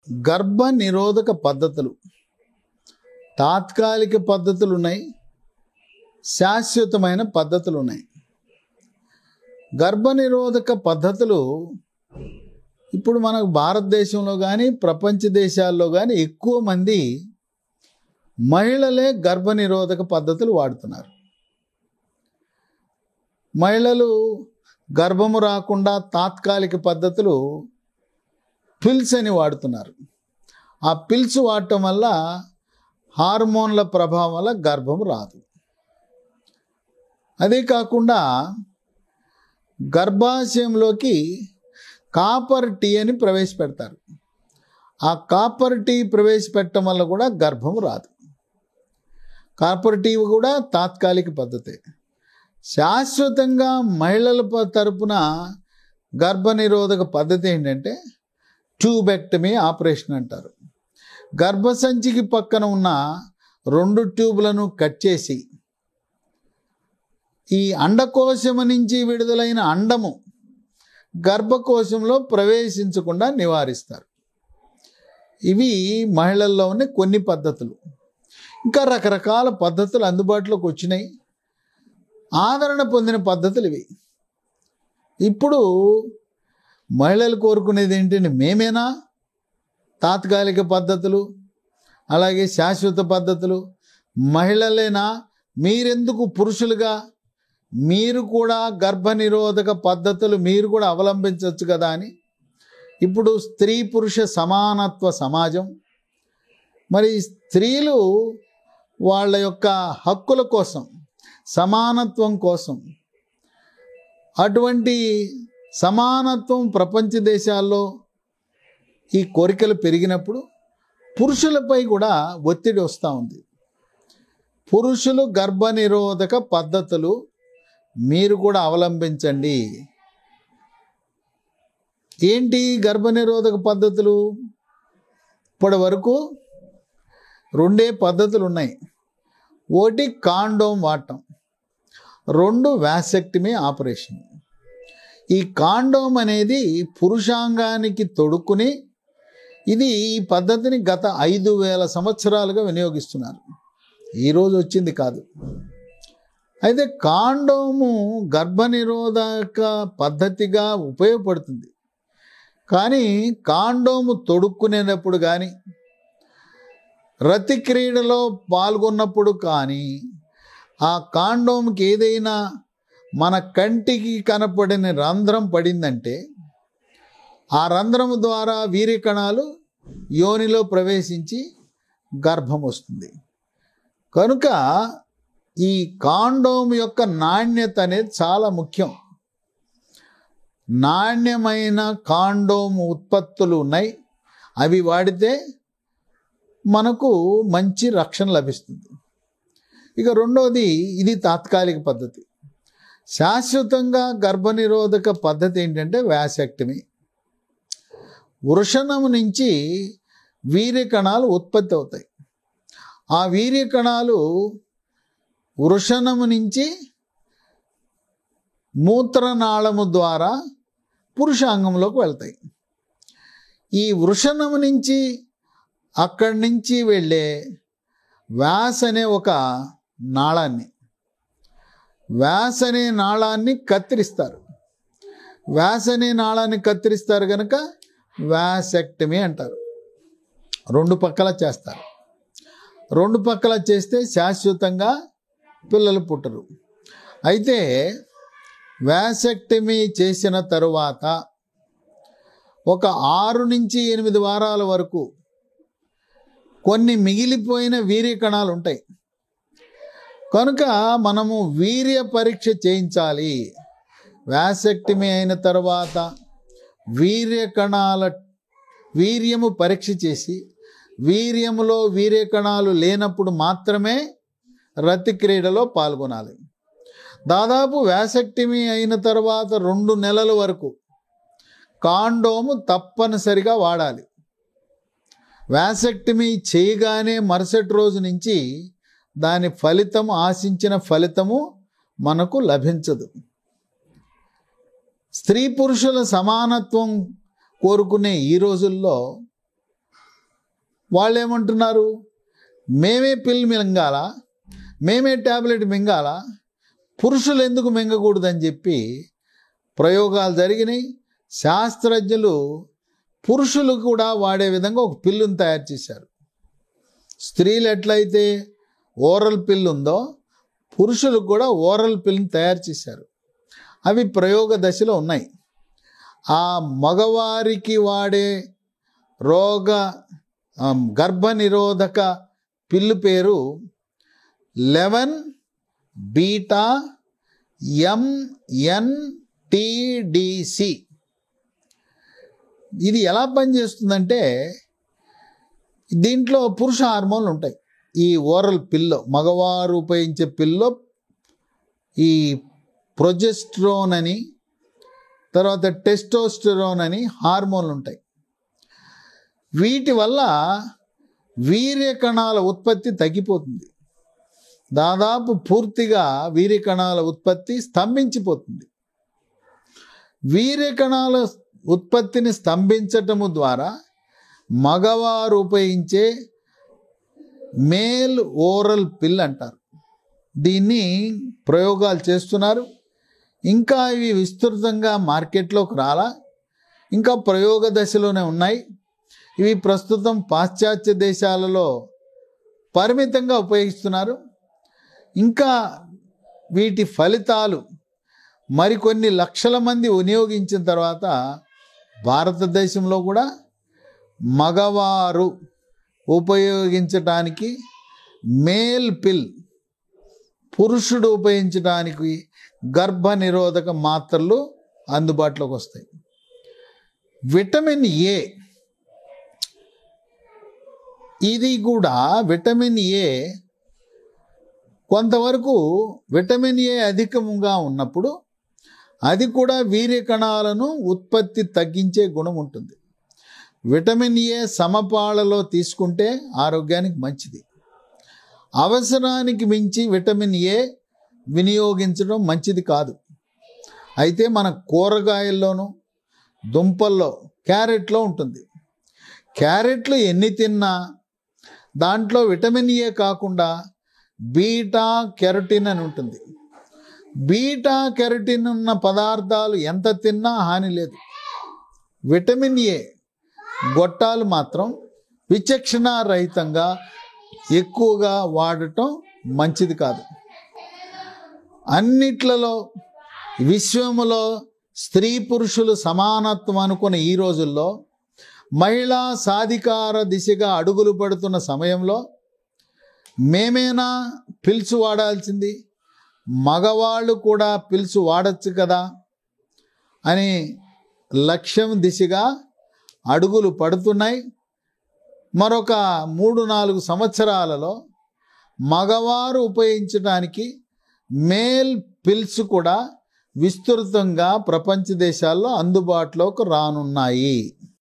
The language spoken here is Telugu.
గర్భ నిరోధక పద్ధతులు తాత్కాలిక పద్ధతులు ఉన్నాయి, శాశ్వతమైన పద్ధతులు ఉన్నాయి. గర్భ నిరోధక పద్ధతులు ఇప్పుడు మనకు భారతదేశంలో కానీ ప్రపంచ దేశాల్లో కానీ ఎక్కువ మంది మహిళలే గర్భ నిరోధక పద్ధతులు వాడుతున్నారు. మహిళలు గర్భము రాకుండా తాత్కాలిక పద్ధతులు పిల్స్ అని వాడుతున్నారు. ఆ పిల్స్ వాడటం వల్ల హార్మోన్ల ప్రభావం వల్ల గర్భం రాదు. అదే కాకుండా గర్భాశయంలోకి కాపర్ టీ అని ప్రవేశపెడతారు. ఆ కాపర్ టీ ప్రవేశపెట్టడం వల్ల కూడా గర్భం రాదు. కాపర్ టీ కూడా తాత్కాలిక పద్ధతే. శాశ్వతంగా మహిళల తరపున గర్భ నిరోధక పద్ధతి ఏంటంటే ట్యూబెక్టమీ ఆపరేషన్ అంటారు. గర్భసంచికి పక్కన ఉన్న 2 ట్యూబులను కట్ చేసి ఈ అండకోశము నుంచి విడుదలైన అండము గర్భకోశంలో ప్రవేశించకుండా నివారిస్తారు. ఇవి మహిళల్లో ఉన్న కొన్ని పద్ధతులు. ఇంకా రకరకాల పద్ధతులు అందుబాటులోకి వచ్చినాయి, ఆదరణ పొందిన పద్ధతులు ఇవి. ఇప్పుడు మహిళలు కోరుకునేది ఏంటంటే మేమేనా తాత్కాలిక పద్ధతులు అలాగే శాశ్వత పద్ధతులు, మహిళలేనా, మీరెందుకు పురుషులుగా మీరు కూడా గర్భ నిరోధక పద్ధతులు మీరు కూడా అవలంబించవచ్చు కదా అని ఇప్పుడు స్త్రీ పురుష సమానత్వ సమాజం, మరి స్త్రీలు వాళ్ళ యొక్క హక్కుల కోసం సమానత్వం కోసం అటువంటి సమానత్వం ప్రపంచ దేశాల్లో ఈ కోరికలు పెరిగినప్పుడు పురుషులపై కూడా ఒత్తిడి వస్తూ ఉంది. పురుషులు గర్భ నిరోధక పద్ధతులు మీరు కూడా అవలంబించండి. ఏంటి గర్భ నిరోధక పద్ధతులు? ఇప్పటి వరకు 2 పద్ధతులు ఉన్నాయి. 1 కాండోమ్ వాడటం, 2 వాసెక్టమీ ఆపరేషన్. ఈ కాండోమ్ అనేది పురుషాంగానికి తొడుక్కుని ఇది ఈ పద్ధతిని గత 5000 సంవత్సరాలుగా వినియోగిస్తున్నారు, ఈరోజు వచ్చింది కాదు. అయితే కాండోము గర్భ నిరోధక పద్ధతిగా ఉపయోగపడుతుంది, కానీ కాండోము తొడుక్కునేటప్పుడు కానీ రతి క్రీడలో పాల్గొన్నప్పుడు కానీ ఆ కాండోమ్కి ఏదైనా మన కంటికి కనపడిన రంధ్రం పడిందంటే ఆ రంధ్రము ద్వారా వీర్య కణాలు యోనిలో ప్రవేశించి గర్భం వస్తుంది. కనుక ఈ కాండోమ్ యొక్క నాణ్యత అనేది చాలా ముఖ్యం. నాణ్యమైన కాండోమ్ ఉత్పత్తులు ఉన్నాయి, అవి వాడితే మనకు మంచి రక్షణ లభిస్తుంది. ఇక రెండవది, ఇది తాత్కాలిక పద్ధతి. శాశ్వతంగా గర్భనిరోధక పద్ధతి ఏంటంటే వాసెక్టమీ. వృషణము నుంచి వీర్య కణాలు ఉత్పత్తి అవుతాయి. ఆ వీర్య కణాలు వృషణము నుంచి మూత్రనాళము ద్వారా పురుషాంగంలోకి వెళ్తాయి. ఈ వృషణము నుంచి అక్కడి నుంచి వెళ్ళే వ్యాస్ అనే ఒక నాళాన్ని, వ్యాస్ అనే నాళాన్ని కత్తిరిస్తారు. వ్యాస్ అనే నాళాన్ని కత్తిరిస్తారు కనుక వాసెక్టమీ అంటారు. 2 పక్కల చేస్తారు. 2 పక్కల చేస్తే శాశ్వతంగా పిల్లలు పుట్టరు. అయితే వాసెక్టమీ చేసిన తరువాత ఒక 6 నుంచి 8 వారాల వరకు కొన్ని మిగిలిపోయిన వీర్య కణాలు ఉంటాయి. కనుక మనము వీర్య పరీక్ష చేయించాలి. వాసెక్టమీ అయిన తర్వాత వీర్యము పరీక్ష చేసి వీర్యములో వీర్య కణాలు లేనప్పుడు మాత్రమే రతి క్రీడలో పాల్గొనాలి. దాదాపు వాసెక్టమీ అయిన తర్వాత 2 నెలల వరకు కాండోము తప్పనిసరిగా వాడాలి. వాసెక్టమీ చేయగానే మరుసటి రోజు నుంచి దాని ఫలితం, ఆశించిన ఫలితము మనకు లభించదు. స్త్రీ పురుషుల సమానత్వం కోరుకునే ఈ రోజుల్లో వాళ్ళు ఏమంటున్నారు, మేమే పిల్ మింగాల, మేమే ట్యాబ్లెట్ మింగాల, పురుషులు ఎందుకు మింగకూడదని చెప్పి ప్రయోగాలు జరిగినాయి. శాస్త్రజ్ఞులు పురుషులు కూడా వాడే విధంగా ఒక పిల్లును తయారు చేశారు. స్త్రీలు ఎట్లయితే ఓరల్ పిల్ ఉందో పురుషులకు కూడా ఓరల్ పిల్ని తయారు చేశారు. అవి ప్రయోగ దశలో ఉన్నాయి. ఆ మగవారికి వాడే గర్భ నిరోధక పిల్లు పేరు 11 బీటా MNTDC. ఇది ఎలా పనిచేస్తుందంటే దీంట్లో పురుష హార్మోన్లు ఉంటాయి. ఈ ఓరల్ పిల్లో, మగవారు ఉపయోగించే పిల్లో ఈ ప్రొజెస్ట్రోన్ అని, తర్వాత టెస్టోస్టెరోన్ అని హార్మోన్లు ఉంటాయి. వీటి వల్ల వీర్య కణాల ఉత్పత్తి తగ్గిపోతుంది. దాదాపు పూర్తిగా వీర్య కణాల ఉత్పత్తి స్తంభించిపోతుంది. వీర్య కణాల ఉత్పత్తిని స్తంభించటము ద్వారా మగవారు ఉపయోగించే మేల్ ఓరల్ పిల్ అంటారు. దీన్ని ప్రయోగాలు చేస్తున్నారు. ఇంకా ఇవి విస్తృతంగా మార్కెట్లోకి రాలా, ఇంకా ప్రయోగ దశలోనే ఉన్నాయి. ఇవి ప్రస్తుతం పాశ్చాత్య దేశాలలో పరిమితంగా ఉపయోగిస్తున్నారు. ఇంకా వీటి ఫలితాలు మరికొన్ని లక్షల మంది వినియోగించిన తర్వాత భారతదేశంలో కూడా మగవారు ఉపయోగించడానికి మేల్ పిల్, పురుషుడు ఉపయోగించడానికి గర్భ నిరోధక మాత్రలు అందుబాటులోకి వస్తాయి. విటమిన్ ఏ, ఇది కూడా విటమిన్ ఏ కొంతవరకు విటమిన్ ఏ అధికంగా ఉన్నప్పుడు అది కూడా వీర్య కణాలను ఉత్పత్తి తగ్గించే గుణం ఉంటుంది. విటమిన్ ఏ సమపాళలో తీసుకుంటే ఆరోగ్యానికి మంచిది. అవసరానికి మించి విటమిన్ ఏ వినియోగించడం మంచిది కాదు. అయితే మన కూరగాయల్లోనూ దుంపల్లో క్యారెట్లో ఉంటుంది. క్యారెట్లు ఎన్ని తిన్నా దాంట్లో విటమిన్ ఏ కాకుండా బీటా కెరటిన్ అని ఉంటుంది. బీటా కెరటిన్ ఉన్న పదార్థాలు ఎంత తిన్నా హాని లేదు. విటమిన్ ఏ గొట్టాలు మాత్రం విచక్షణ రహితంగా ఎక్కువగా వాడటం మంచిది కాదు. అన్నిట్లలో విశ్వములో స్త్రీ పురుషులు సమానత్వం అనుకున్న ఈ రోజుల్లో మహిళా సాధికార దిశగా అడుగులు పడుతున్న సమయంలో మేమేనా పిల్స్ వాడాల్సింది, మగవాళ్ళు కూడా పిల్స్ వాడచ్చు కదా అని లక్ష్యం దిశగా అడుగులు పడుతున్నాయి. మరొక 3-4 సంవత్సరాలలో మగవారు ఉపయోగించడానికి మేల్ పిల్స్ కూడా విస్తృతంగా ప్రపంచ దేశాల్లో అందుబాటులోకి రానున్నాయి.